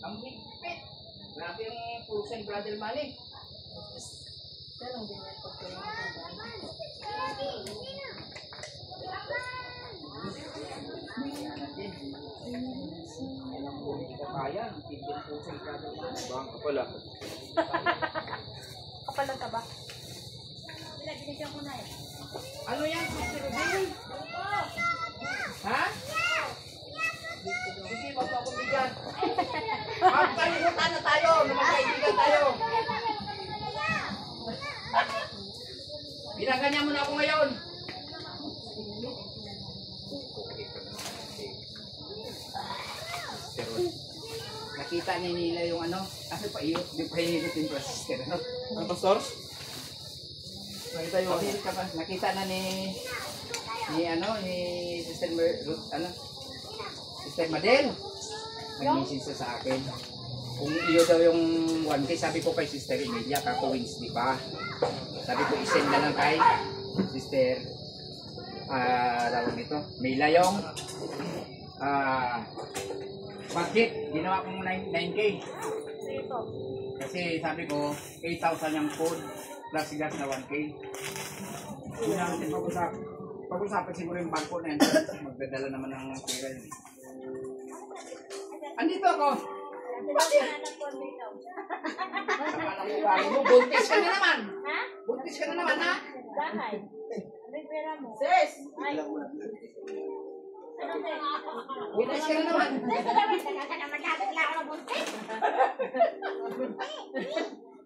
Ang higpit. Grabe yung Prusen Brother Manny. Pero hindi na ito po yung kaya, higpit Prusen Brother Manny. Bang ka pala. kapalan ka ba? Binigyan ko na eh. Ano yan, Sister Rodin? Ha? Hindi, wag mo akong bigyan. Magkalimutan na tayo, na magkaibigan tayo. Ginaganyan mo na ako ngayon. Pero nakita ni nila yung ano, kasi paiyot, di paiyot yung sister. Ano, Pastor? Nakita yung nakita na ni Sister Sister Madel. Nag-message siya sa akin. Kung iyo daw yung 1K, sabi ko kay Sister Emilia, kako Wednesday pa. Sabi ko isend na lang kay Sister tawag nito, Mila yung budget, ginawa kong 9K. Kasi sabi ko, 8,000 yung food plus gas na 1K. Hindi na natin pag-usapan siguro yung bangko na yan. Magdadala naman ng pera yun. Andito ako. Buntis ka na naman. Ha? Buntis ka na naman, ha? Bakit? Ano yung pera mo? Sis! Ay. Ano ba? Buntis ka na naman.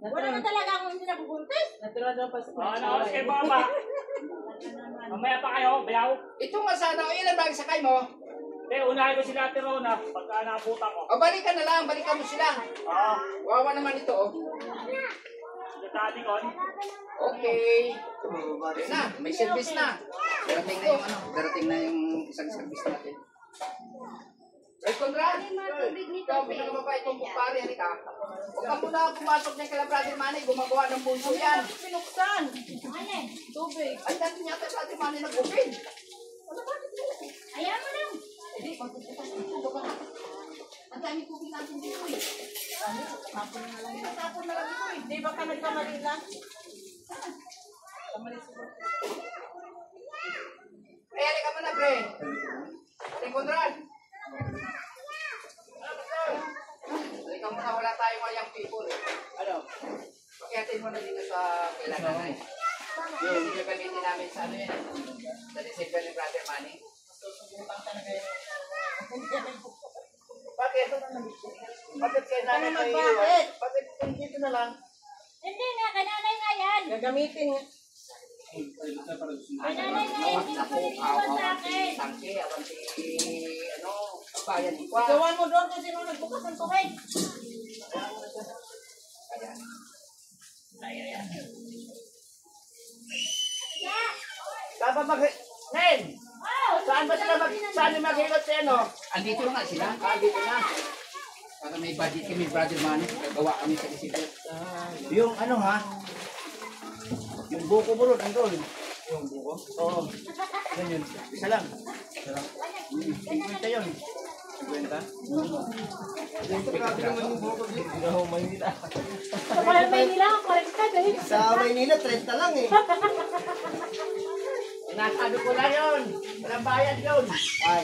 Wala na talaga akong hindi nabubuntis. Natural daw pa sa Ano, kay Baba. Mamaya pa kayo, bayaw. Ito nga sana, ilan ba ang sakay mo? Unahin ko sila Ate Rona pagka naabutan ko. O balikan na lang, balikan mo sila. Oo. Wawa naman ito, oh. Dati ko. Okay. Ayun na, may service na. Darating na yung isang service natin. Right, Conrad? Ikaw, pinakamabait kong kumpare, halika. Huwag ka muna pumasok niya kay Brother Manny, gumagawa ng bunso yan. Pinuksan! Ano? Tubig! Ay, dati niya kay Brother Manny nag-open. Ayaw mo lang. Hindi, magpupunta ka na. Ang dami tubig natin dito eh. Tapon na lang ito eh. Di ba ka nagkamali lang? Ay, halika mo na, pre. Hey, Conrad. Halika mo na, wala tayong young people eh. Ano? Pakihatin mo na dito sa kailangan na eh. Yung gagamitin namin sa ano yan. Sa December ni Brother Manny. Susubutang talaga yun. Bakit? Bakit kayo namin Ano kayo? bakit? Bakit dito na lang? Hindi nga, kananay nga yan. Gagamitin nga. Kananay nga yan. Hindi ko niliwan sa akin. Tangke, awan si, ano, bayan di pa. Gawan mo doon kung sino nagbukas ng tubig. Ayan. Dapat Nen! Saan ba sila maghilot sa ano? Andito na nga sila. Andito na. Para may budget kami, Brother Manny. Gawa kami sa isipin. Yung ano ha? Yung buko mo ron, andol. Yung buko? Oo. Yan yun. Isa lang. Isa lang. 50 yun. 50? Grabe naman yung buko dito. Hindi ako Maynila. Sa Maynila, correct ka dahil. Sa Maynila, 30 lang eh. Nasabi ko na yun. Walang bayad yun. Ay.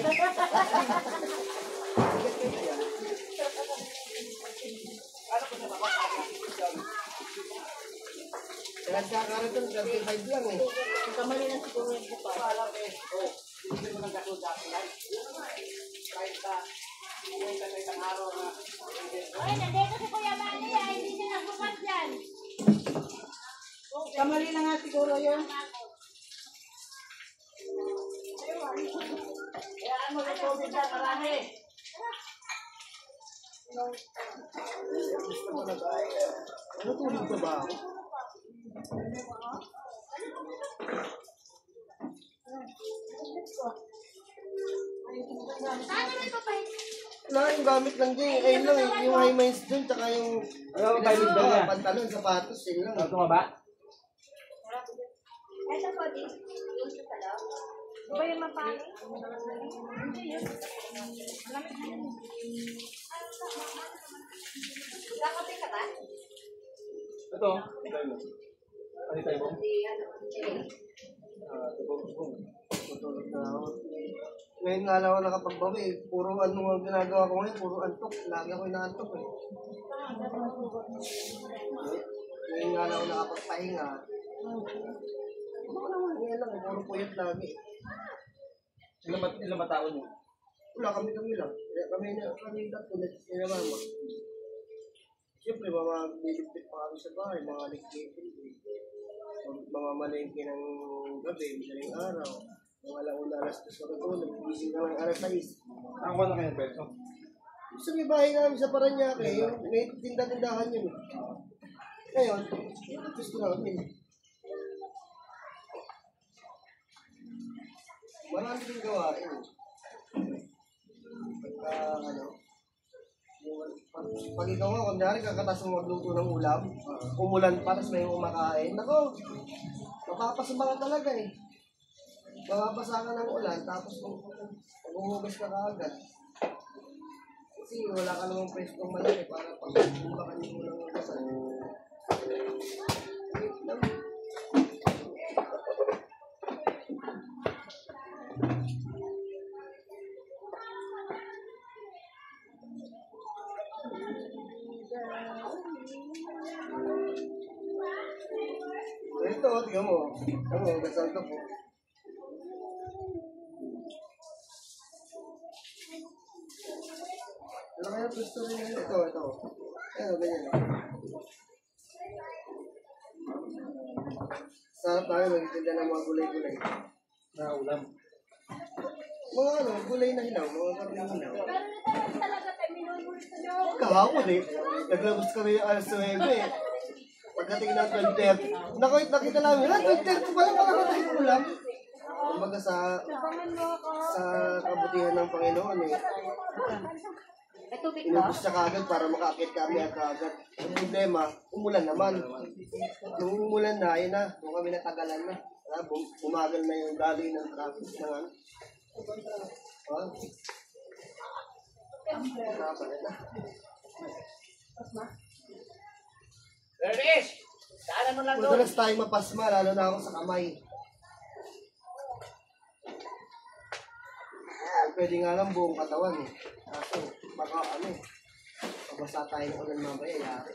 Nagkakaroon ng 35 lang eh. Kamali na siguro yung bukas. Hindi mo nagkakot dati lang. Kahit sa isang araw na Ay, nandito si Kuya Manny. Ay, hindi siya nagbukas yan. Kamali na nga siguro yun. kayaan mo ng tubig na marami. Ano tulog sa baho? Saan naman pa pa? Wala, yung gamit lang din. Ayun lang, yung high minds dun, tsaka yung pantalon, sapatos, yun lang. Ito ba? Ito po, di. Yung sa talaw. Ba yung mapangit? Hindi yun. Malamit na yun. Kakape ka ba? Ito. Ano tayo mo? Tutulog na ako. Ngayon nga lang ako nakapagbawi. Puro ano ang ginagawa ko ngayon. Puro antok. Lagi ako inaantok eh. Ngayon nga lang ako nakapagpahinga. Ngayon lang. Puro puyat lagi. Ilang matao niyo? Wala kami lang. Kami tatlo na mama. Siyempre, mga nilipit pa kami sa bahay. Mga ligpitin. Mga malengke ng gabi, madaling araw. Mga alauna alas 2 na tulog, gising na ng alas 6. Ako na kayo peso. Gusto may bahay namin sa Paranaque, yung may tinda-tindahan yun. Ngayon, gusto namin. Marami din gawain. Pag ikaw nga, kunyari kakatas mo magluto ng ulam, umulan pa, tapos may umakain, nako, mapapasama ka talaga eh. Mapapasa ka ng ulan, tapos maghuhugas ka kaagad. Kasi wala ka namang pwestong malaki para pag-umpakan mo ng ugasan. Ito, tingnan mo. Gasal ka po. Ano kaya gusto rin yun? Ito. Ano, ganyan. Sarap tayo, magtitinda ng mga gulay-gulay. Na ulam. Mga gulay na hilaw, mga karne na hilaw. Talaga tayo minumulto nyo. Kahapon eh. Naglabas kami alas 9 eh. Pagdating na 12:30. Nakita namin, 12:30 pala tayo ulam. Kumbaga sa kabutihan ng Panginoon eh. Inubos siya kagad para makaakit kami at kagad. Ang problema, umulan naman. Nung umulan na, yun na. Nung kami natagalan na. Bumagal na yung daloy ng traffic na nga. Ernest! Daanan mo lang doon. Madalas tayong mapasma, lalo na ako sa kamay. Pwede nga lang buong katawan eh. Kaso, baka mabasa tayo ng ulan mamaya, yari.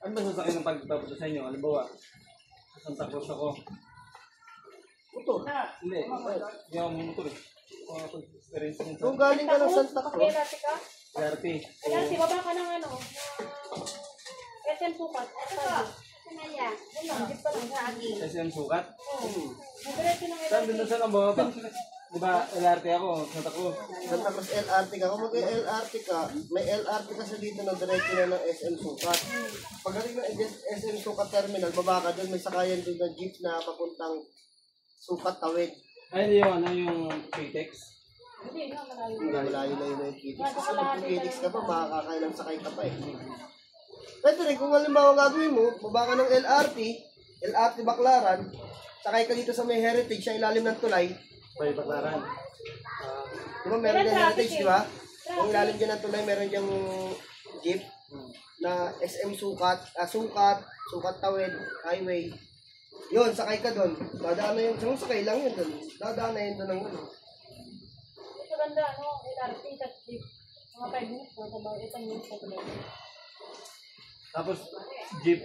Ano ba sasakyan ng pagtapos sa inyo? Halimbawa, sa Santa Cruz ako. Motor. Hindi. Hindi ako may motor eh. Experience mo Kung galing ka ng Santa Cruz, Dati ka? PRT. Ayan, si baba ka ng SM Sukat. Sinaya. Jeep pa lang sa aging. SM Sukat. Diretso ng Saan din doon sa namba? Di ba LRT ako, Santa Cruz? Santa Cruz LRT ka. Kung mag-LRT ka, may LRT kasi dito na diretso na ng SM Sukat. Pagdating ng SM Sukat Terminal, baba ka doon, may sakayan doon ng jeep na papuntang Sukat Tawid. Ay, hindi yung yung PTEX. Hindi, no, malayo. Malayo na yun yung KDX. Kasi mag-KDX ka pa, makakakailang sakay ka pa eh. Pwede rin, kung halimbawa gagawin mo, baba ka ng LRT Baclaran, sakay ka dito sa may Heritage, sa ilalim ng tulay. Bay Baclaran. Di ba meron dyan Heritage, di ba? Yung ilalim dyan ng tulay, meron dyan jeep na SM Sukat, Sukat Tawid, Highway. Yun, sakay ka doon. Dadaan na yun, sakay lang yun doon. Dadaan na yun doon ng ano. Ito ganda, LRT, at jeep. Mga 5 minutes, isang minutes na tuloy. Tapos, jeep.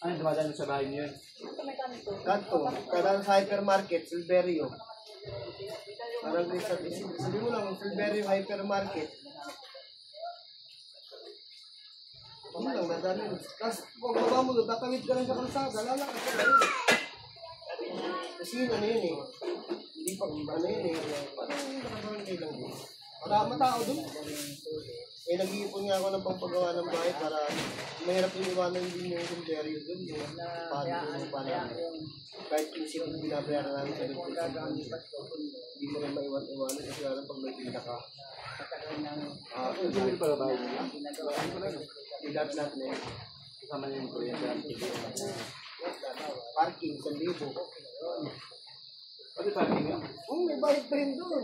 Ano, dumadaan sa bahay niyo yun? Ito may kanito. Kanto, kadang sa hypermarket, Silverio. Parang sabi mo lang, Silverio Hypermarket. Ano lang, nadami. Tapos, kung baba mo, tatawid ka lang sa kalsada, lalakad ka lang. Kasi yun, yun eh. Hindi pa, yun eh. Parang nakabarangay lang din. Marami tao doon. Eh, nag-iipon nga ako ng pangpagawa ng bahay para mahirap yung iwanan din yung Silverio doon. Yung parang kahit yung sila binabayaran namin sa Silverio. Hindi mo rin maiwan-iwanan kasi alam pag may tinda ka. Hindi pala bahay niyo? Lahat na yun. Kasama niyo yung kuryente. Parking, 1,000. May bayad pa yun doon.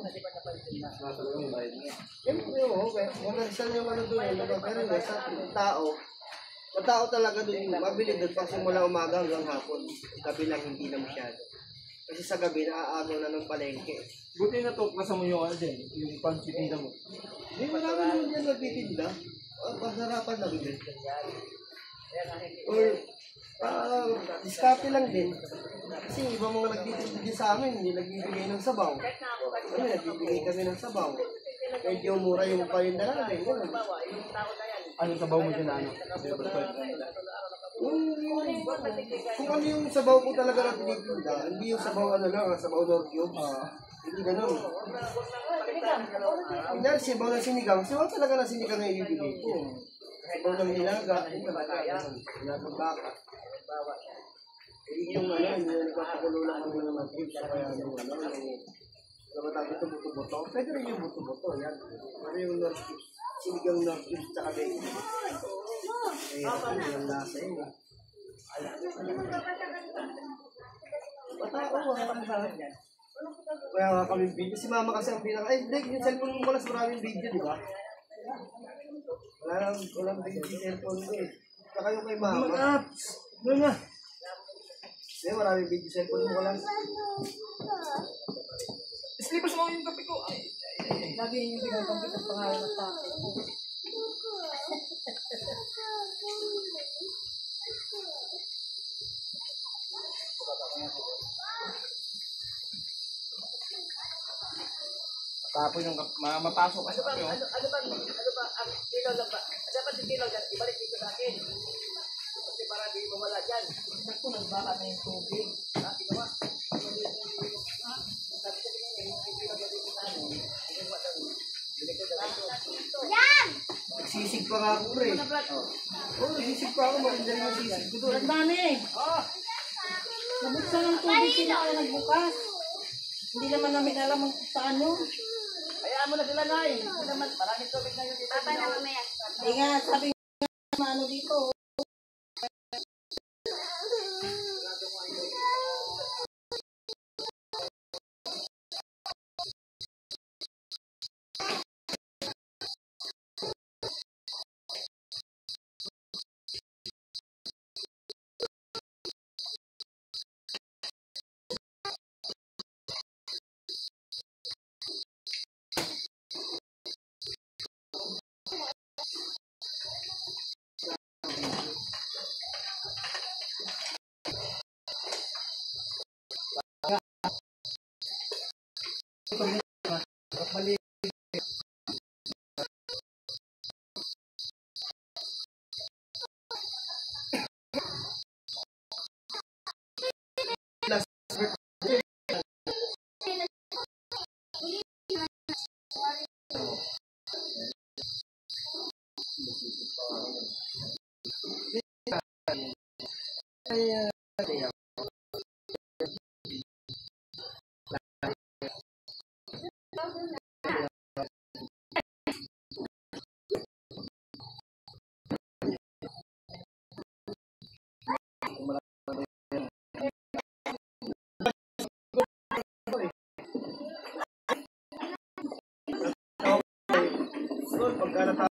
Siyempre, oo. Commercial yung ano doon. Pero sa tao talaga doon. Mabili doon pag simula umaga hanggang hapon. Gabi lang hindi na masyado. Kasi sa gabi, naaagaw na ng palengke. Buti na to, kasama yung ano din, yung pansitinda mo. Hindi, marami naman yan nagtitinda. Pasarapan lang din. Or, diskarte lang din. Kasi iba mga nagtitinda din sa amin, hindi nagbibigay ng sabaw. Ano, nagbibigay kami ng sabaw. Medyo mura yung palinda namin. Anong sabaw mo dyan, ano? Kung ano yung sabaw ko talaga na tinitinda, hindi yung sabaw ano lang, sabaw North Cubes. Hindi ganun. Kunyari, sabaw ng sinigang, sabaw talaga ng sinigang na ibibigay ko. Sabaw ng nilaga, hindi talaga ganun. Nilagang baka. Yung ano, yung nagpapakulo lang kami ng North Cubes, kaya yung ano, yung matawag ito buto-buto. Pwede rin yung buto-buto, yan. Ano yung North Cubes, sinigang North Cubes, tsaka bacon. Yung lasa yun. Kaya nga kami video. Si mama kasi ang pinaka... Ay, Dek, yung cellphone mo pala sa maraming video, di ba? Walang video yung cellphone ko eh. Saka yung kay mama. Doon na. Eh, maraming video cellphone mo lang. Slippers mo yung kape ko. Lagi yung pinagpampi ng pangalan ng tatay ko. Tapos yung mapasok kasi kape, oh. Ano ba, ang kilo lang ba? Dapat yung kilo dyan, ibalik dito sa akin. Kasi para di mawala dyan. Naku, nagbaka na yung tubig. Ha, ginawa. Yan! Sisig pa nga ako, pre. Oo, sisig pa ako. Maganda rin yung sisig ko doon. Ang dami. Nabuksan ng tubig sila kaya nagbukas. Hindi naman namin alam kung saan yun. Hayaan mo na sila, Nay. Hindi naman, maraming tubig na yun dito. Papa na mamaya. Hindi nga, sabi nga ano dito. Pagka natapos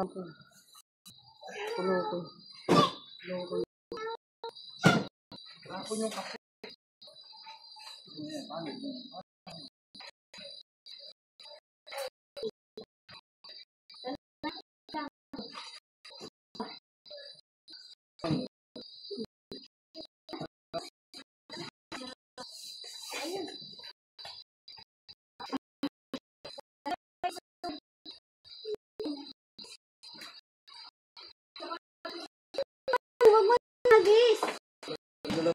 Huwag mo nagis. Huwag mo lang.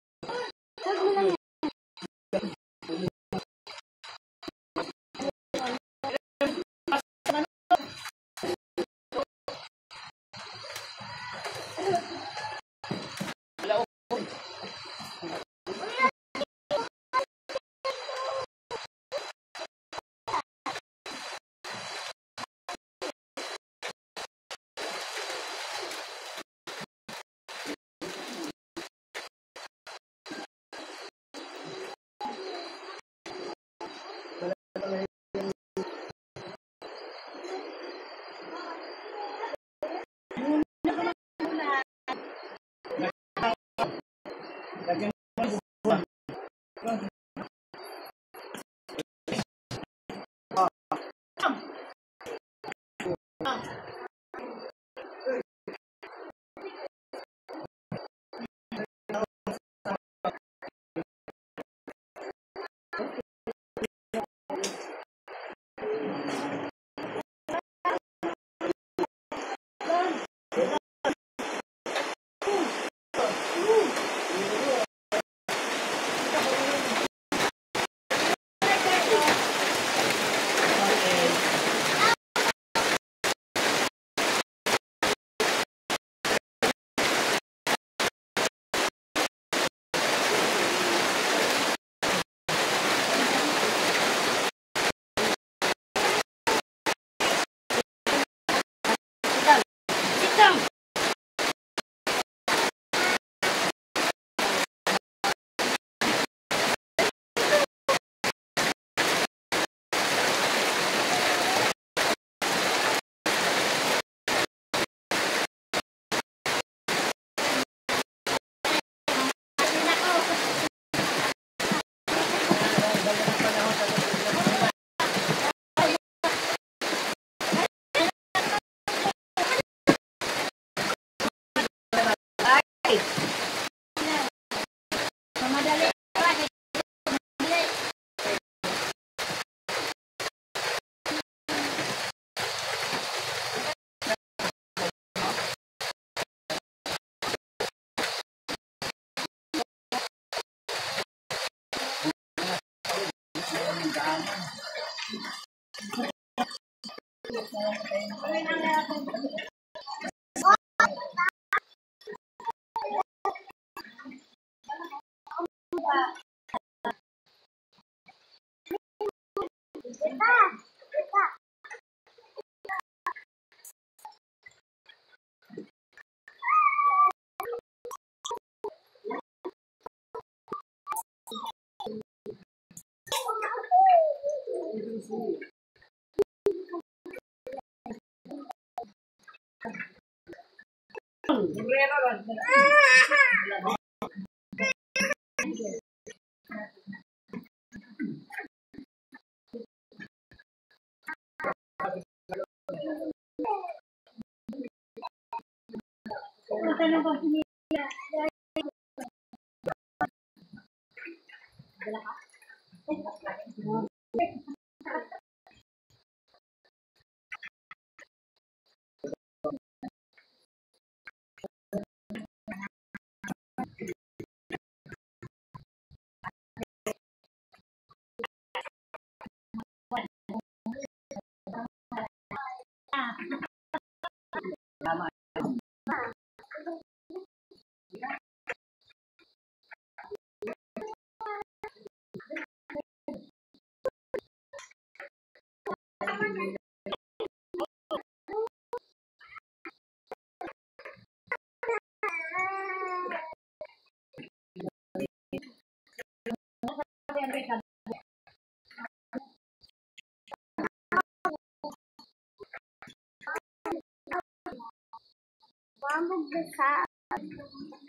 Sabog na sabog.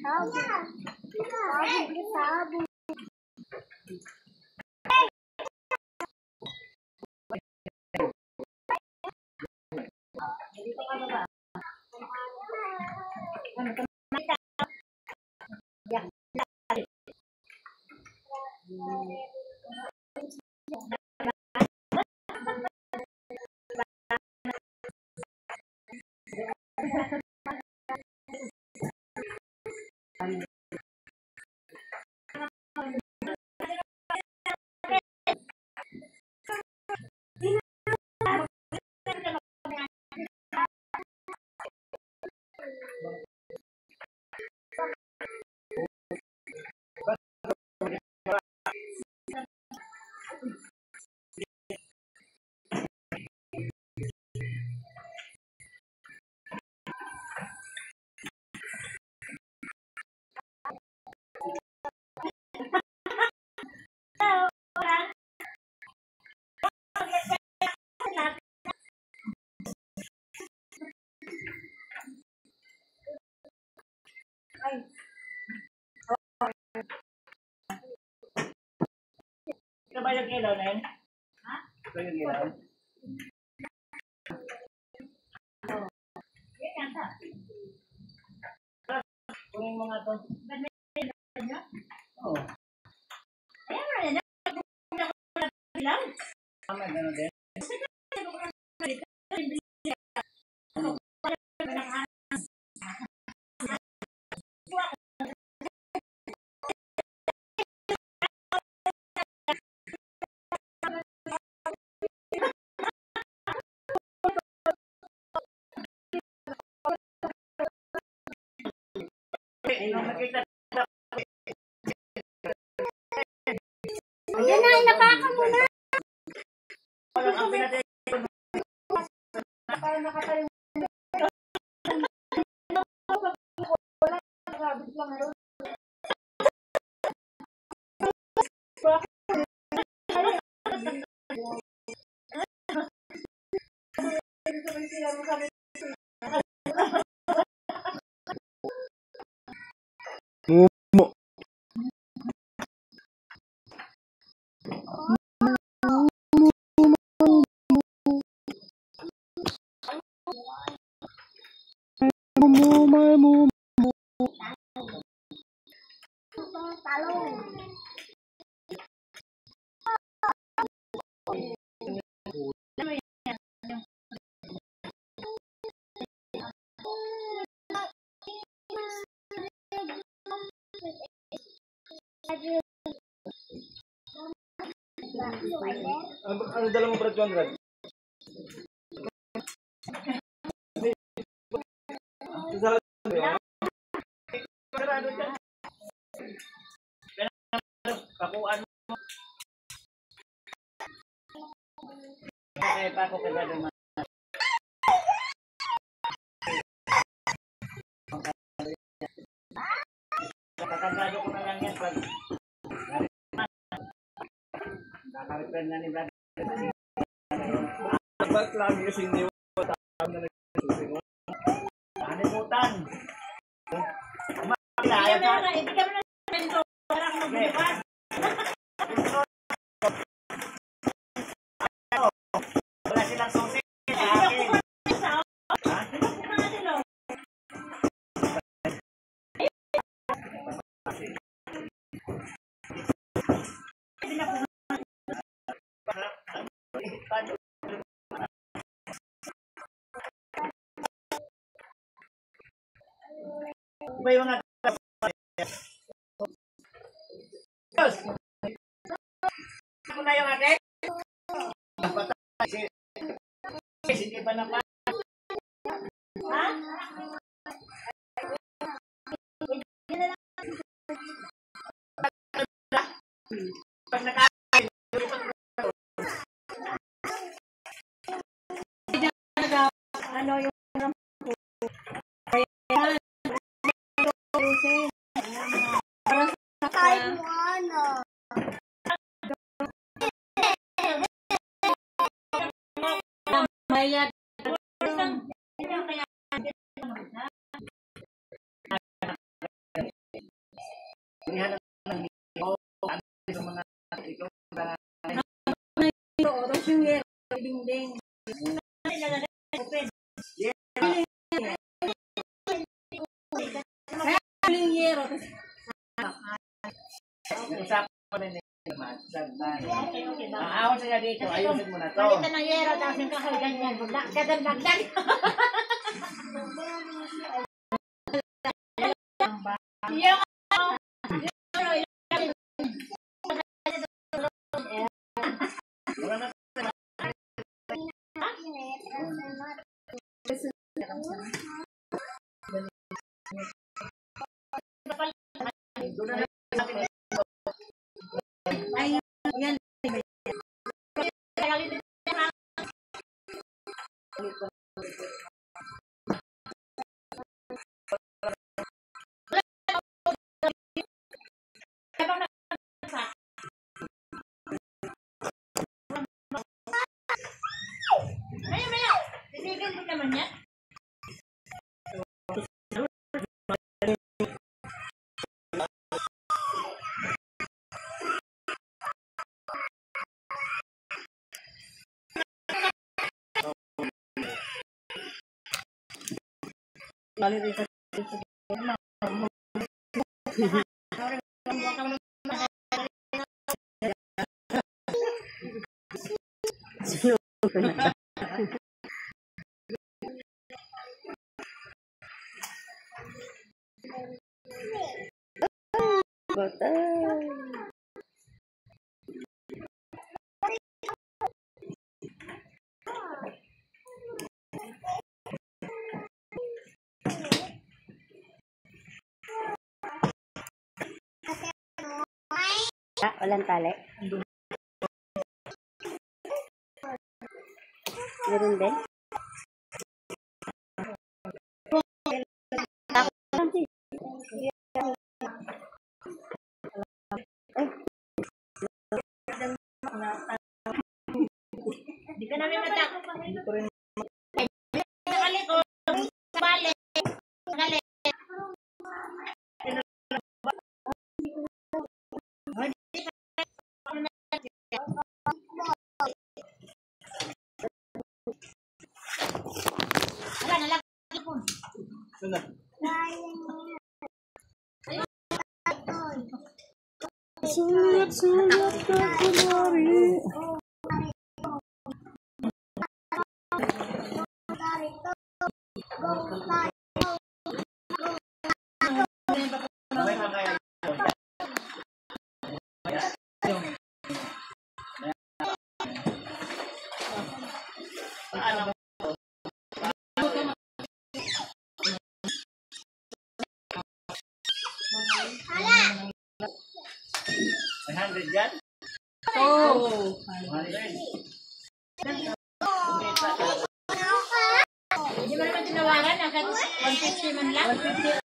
Sabog na sabog. Ito ba yung ilaw na yun? Ha? Ito yung ilaw? Kunin mo nga ito. Oo. Ayan mo na. Lang. Tama, gano'n din. Ayan na, napaka mo na. Para nakatayo. Talong. Ano dala mo, Brad 200? Pakuan mo. Kaya pa ako kagado man. Kakagado ko na lang yan pag nakarepair na ni Brad. Ba't lang kasi hindi mo tawag na nagsusi ko? Animutan. Hindi ka na nito. Parang magbukas. Wala silang susi sa akin. Iba yung mga Diyos! Ako na yung akin? Hindi pa na pa. Ha? Pag nakain, ano yung Mayat. ikaw Tapos yung yero, ding-ding. Kaya yung yero, nag-usapan ko rin naman. Aahon sila dito, ayusin mo na to. Palitan ng yero, tapos yung kahoy ganyan. Bagdag. Yung ay, yan. Maya. Titigan mo naman yan. Walang tali. Meron din. Hindi ka namin matakot. Nakalikod. Balik. Galit. Wala, nalagay po. Sulat ka kumari. May 100 dyan? Oh. 100. Hindi mo naman tinawaran. Agad 150 man lang. 150.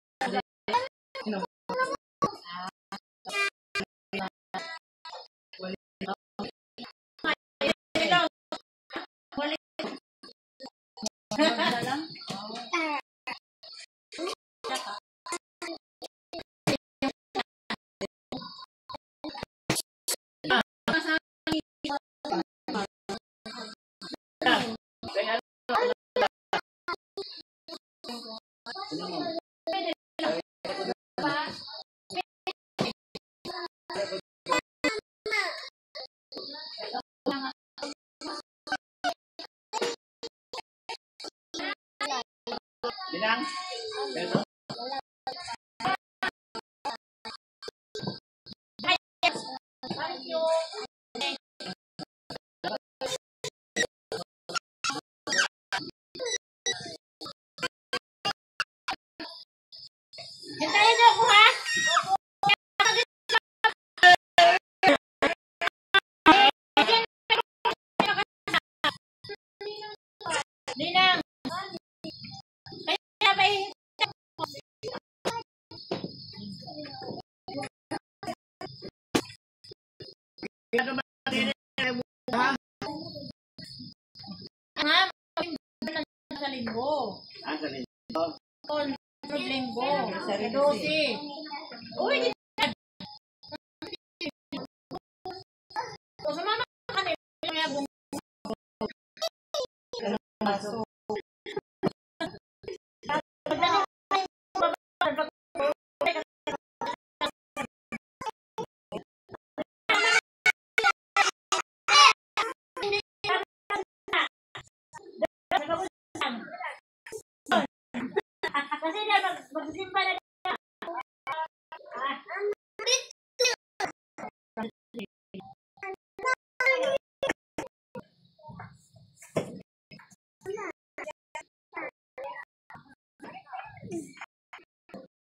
Bilang? Ito? Hintayin niyo ako, ha? Ninang. Kaya ba sa linggo. Sa linggo. Sa linggo. Sa 12. Uy, Kasi na magsimba na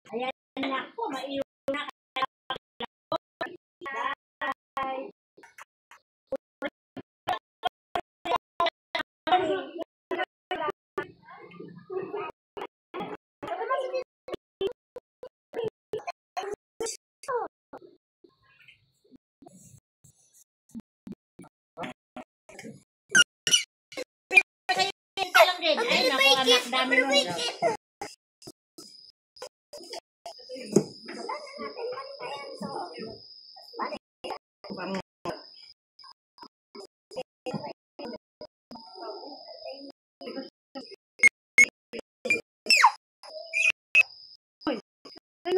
ayan na ako, maiwan na. Ito lang din. Ay, naku, anak, dami mo.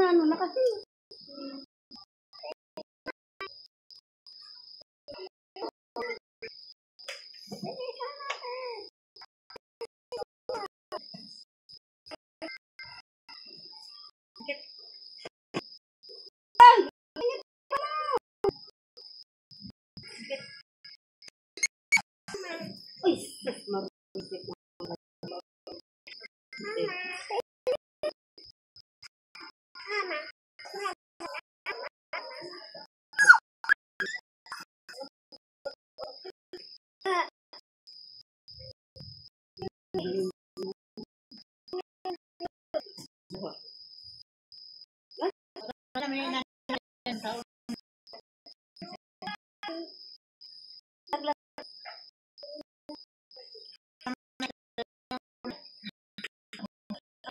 Ano na kasi? Uy, marupit na.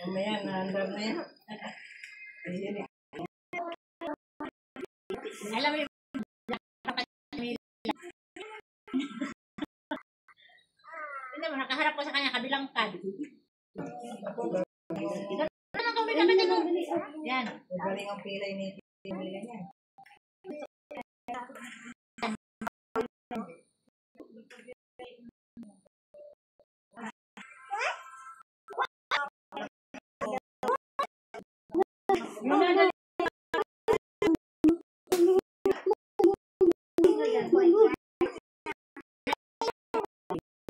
Mamaya, naandar na yan. Alam mo yung hindi mo, nakaharap ko sa kanya, kabilang pad. Ano kung binabati mo? Yan. Magaling ang pilay ni Timmy ganyan.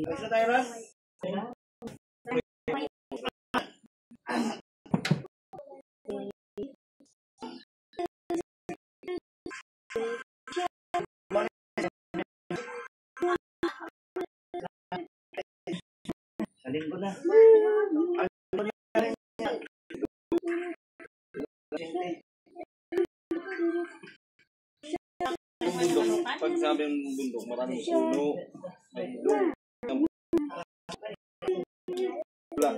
Basta tayo ba? Sa linggo na. Pag sabi ng bundok, maraming puno. May ilog. Wala.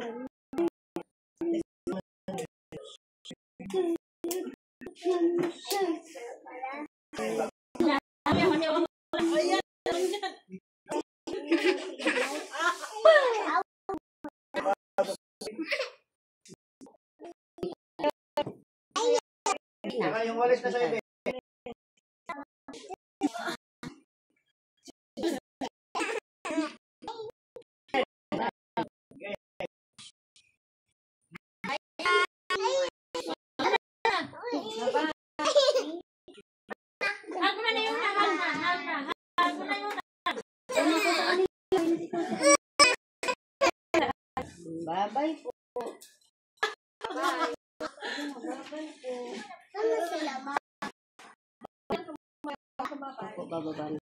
Saka yung walis na sa'yo, Hag mo na yun na, hag na. Hag mo na yun na. Bye-bye po. Ako, bababa na.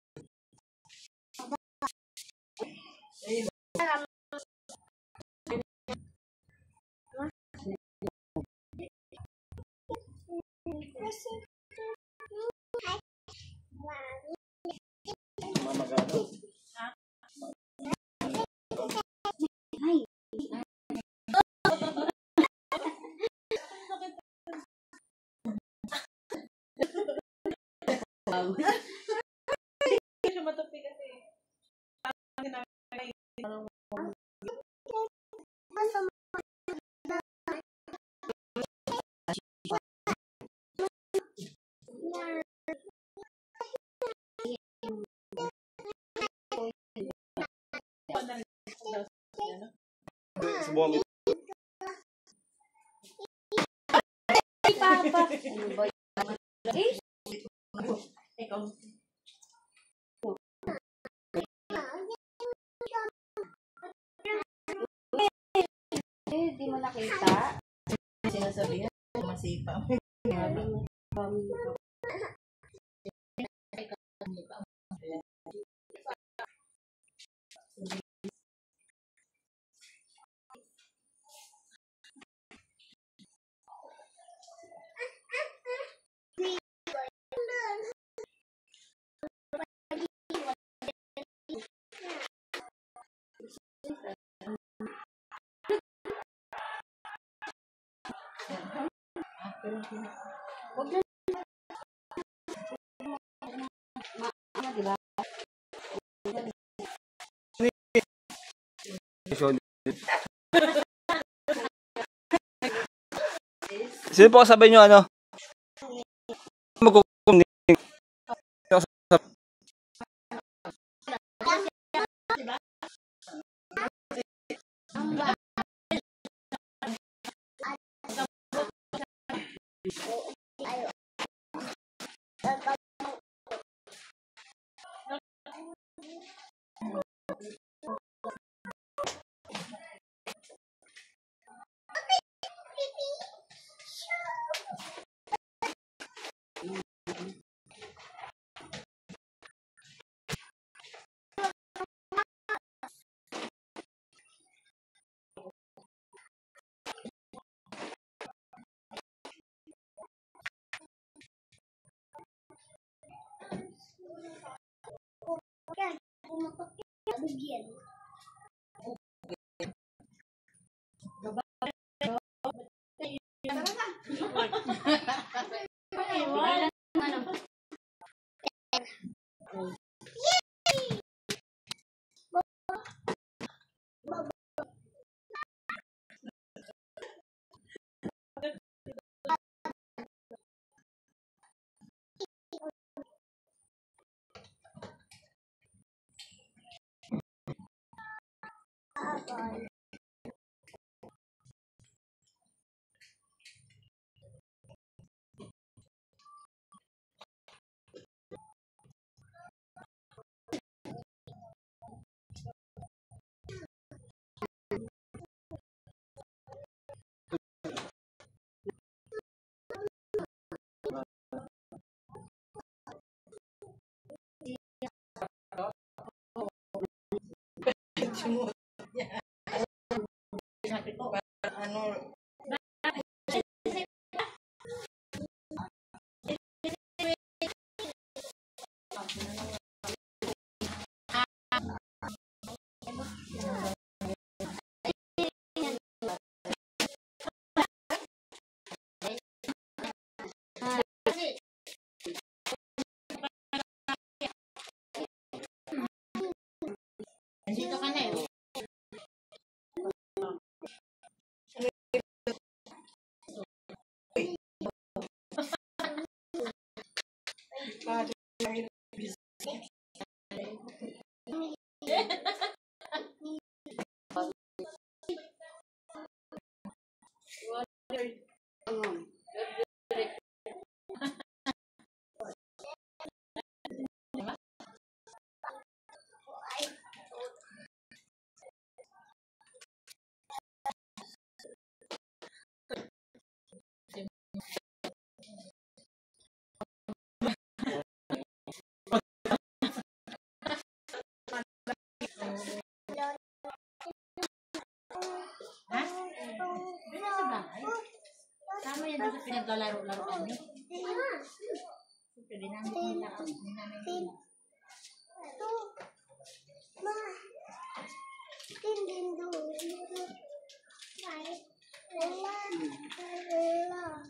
Hindi siya matupi kasi. Di mo nakita. Sinasabihan, masipa. Sino po kasabi nyo ano? Dito ka na eh. Ha? Dito sa bahay? Tama yan doon sa pinaglalaro-laruan niyo. Pwede namin nila.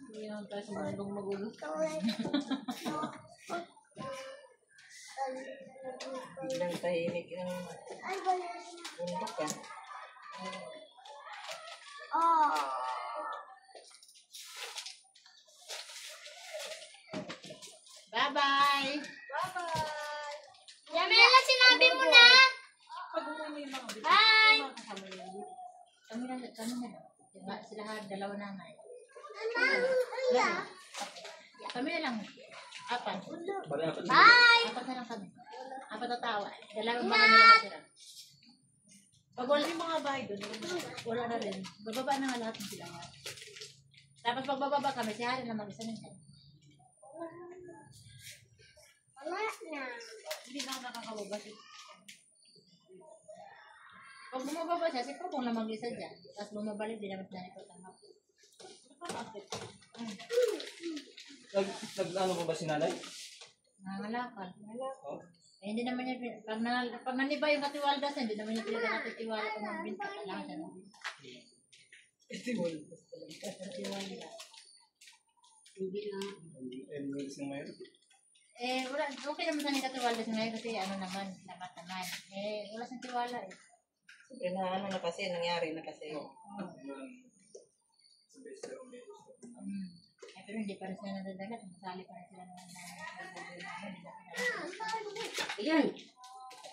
Hindi naman tayo sa mandong magulo. Biglang tahimik yung bundok ka. Bye-bye! Bye-bye! Yamela, sinabi mo na! Hi! Kami na. Sila dalawa na nga. Mama, Kami na lang. Apat. Bye! Apat na lang kami. Apat na tao. Dalawang baka na lang natira. Pag wala yung mga bahay doon, wala na rin. Bababa na nga lahat ng sila. Tapos pag bababa kami, si Hari na mag-isa na siya. Wala na. Hindi na ako nakakababa siya. Pag bumababa siya, si Popong na mag-isa dyan. Tapos bumabalik, di naman siya ito tama. Nag-ano ko ba si nanay? Nangalakal. Oh. Eh, hindi naman niya, pag naniba yung katiwaldas, hindi naman niya talaga natitiwala kung magbinta. Kailangan siya naman. Katiwaldas. Hindi na. English ng mayor. Eh, wala, okay naman sa ni katiwaldas ngayon kasi ano naman, lamat naman. Eh, wala siyang tiwala eh. Ano na kasi, nangyari na kasi. Eh, pero hindi pa rin sila nadadagat, masali pa rin sila ng Ayan.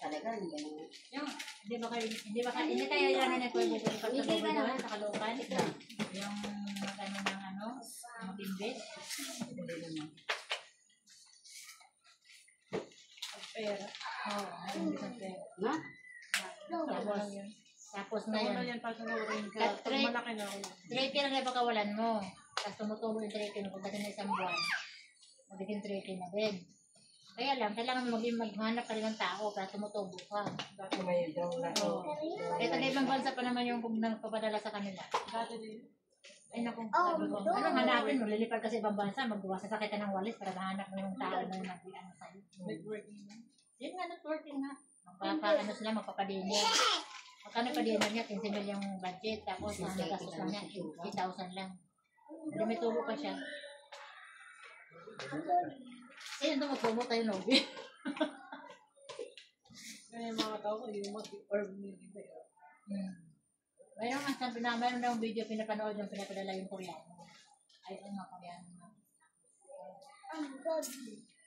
Talaga, ganun. yung, hindi kaya yan na nagpapagod pagkakabuduan sa Caloocan. Yung ano ng ano, mag-invest. Hindi naman. Pera. Oo, mag-invest ng pera. Na? Tapos Ano ngayon, yan, pag nawarin ka, Cut pag rate. malaki na ako. trade na yung pagkawalan mo. Tapos tumutubo yung trade mo pagdating na isang buwan. Magiging trade na din. Kaya lang, kailangan mo maghanap ka rin ng tao para tumutubo ka. Dati may yung Oo. Eh, taga ibang bansa pa naman yung nagpapadala sa kanila. Dati din. Ay, naku, sabi ko, anong hanapin mo? Lilipad kasi ibang bansa, maggawa sa sakit ka ng walis para mahanap mo yung tao na nag-ano sa'yo. Networking na. Yun nga, networking nga. Magpapakano sila, magpapadinner. Magkano pa dinner niya? 15 mil yung budget. Tapos, ang nagastos lang niya, 8,000 lang. Hindi may tubo pa siya. Sino tumutubo tayo, Nobi? Kaya yung mga tao ko, yung mag-orb nila. Mayroon nga sabi na, mayroon na yung video pinapanood yung pinapadala yung Koreano. Ay, ang mga Koreano na.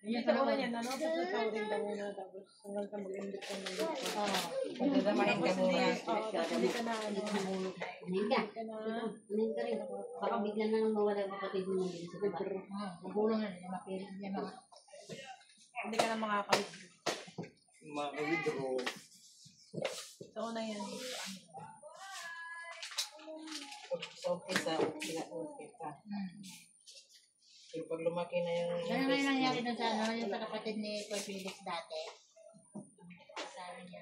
Yun yung Ito panood. na yan, ano? Tapos nagkaurin ka muna, tapos hanggang ka mag-indip ka ng dito. Oo. Pagdadamahin ka muna. Oo, tapos hindi ka na, ano, Kunin ka. hindi ka na, Kunin ka rin. Baka bigla na lang mawala yung kapatid mo din sa baba. Gugulong na nila, mapilit niya mga. hindi ka na makakalit. Maka-withdraw. Ito na yan. So, okay ka. Pag lumaki na yung Ganun nga yung nangyari dun sa, ano, yung sa kapatid ni Kuya Felix dati. Sabi niya,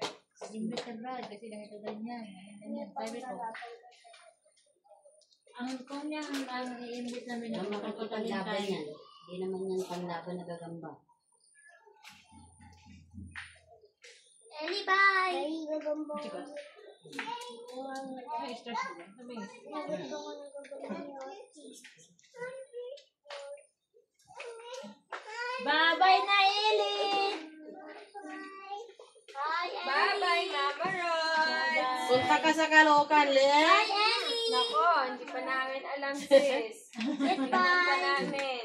invest ka Brad, kasi ganito ganyan. Ganyan, sabi ko. Ang kung niya, ang i-invest namin Ang yung makakapaglaban makakapaglaban yan. Hindi naman yan panlaban na gagamba. Ellie, bye! May stress din. Sabi, Bye-bye na, Ellie! Bye-bye, Mama Rod! punta ka sa Caloocan, Len. Nako, hindi pa namin alam, sis. Hindi pa namin.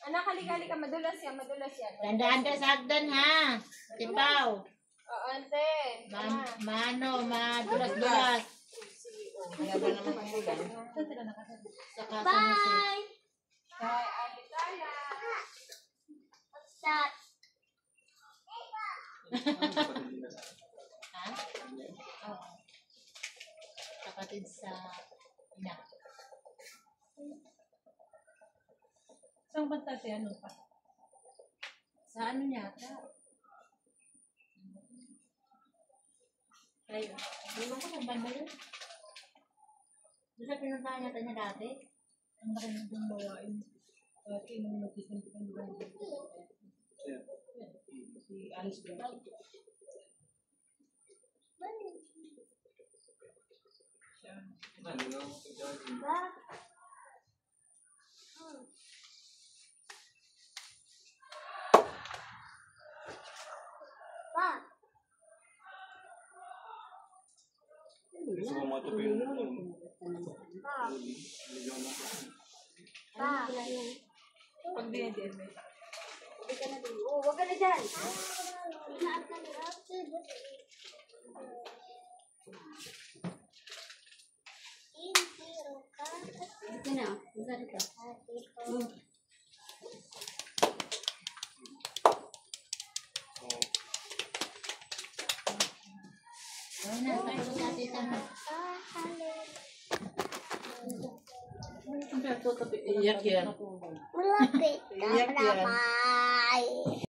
Anak, halika, madulas yan. Tandaan ka sa hagdan, ha? Tipaw. Oo, ante. Madulas-dulas. Laban naman ang bulan. Sa kasa mo si... Bye! Bye, Alitala. What's that? Ha? Oo. Kapatid sa ina. saan bansa siya, ano pa? Sa ano niya? Ay, hindi mo ko kung banda yun. Doon sa pinuntahan niya niya dati. Ang laki ng itong bawain. Dati, nung nag-isang ko ng bawain. Si Alice Brown. Gusto ko matupi yung Pag dinediin mo ito. Huwag ka na dyan. Ito na. Ito na. Iyak yan. Malapit Iyak yan. naman.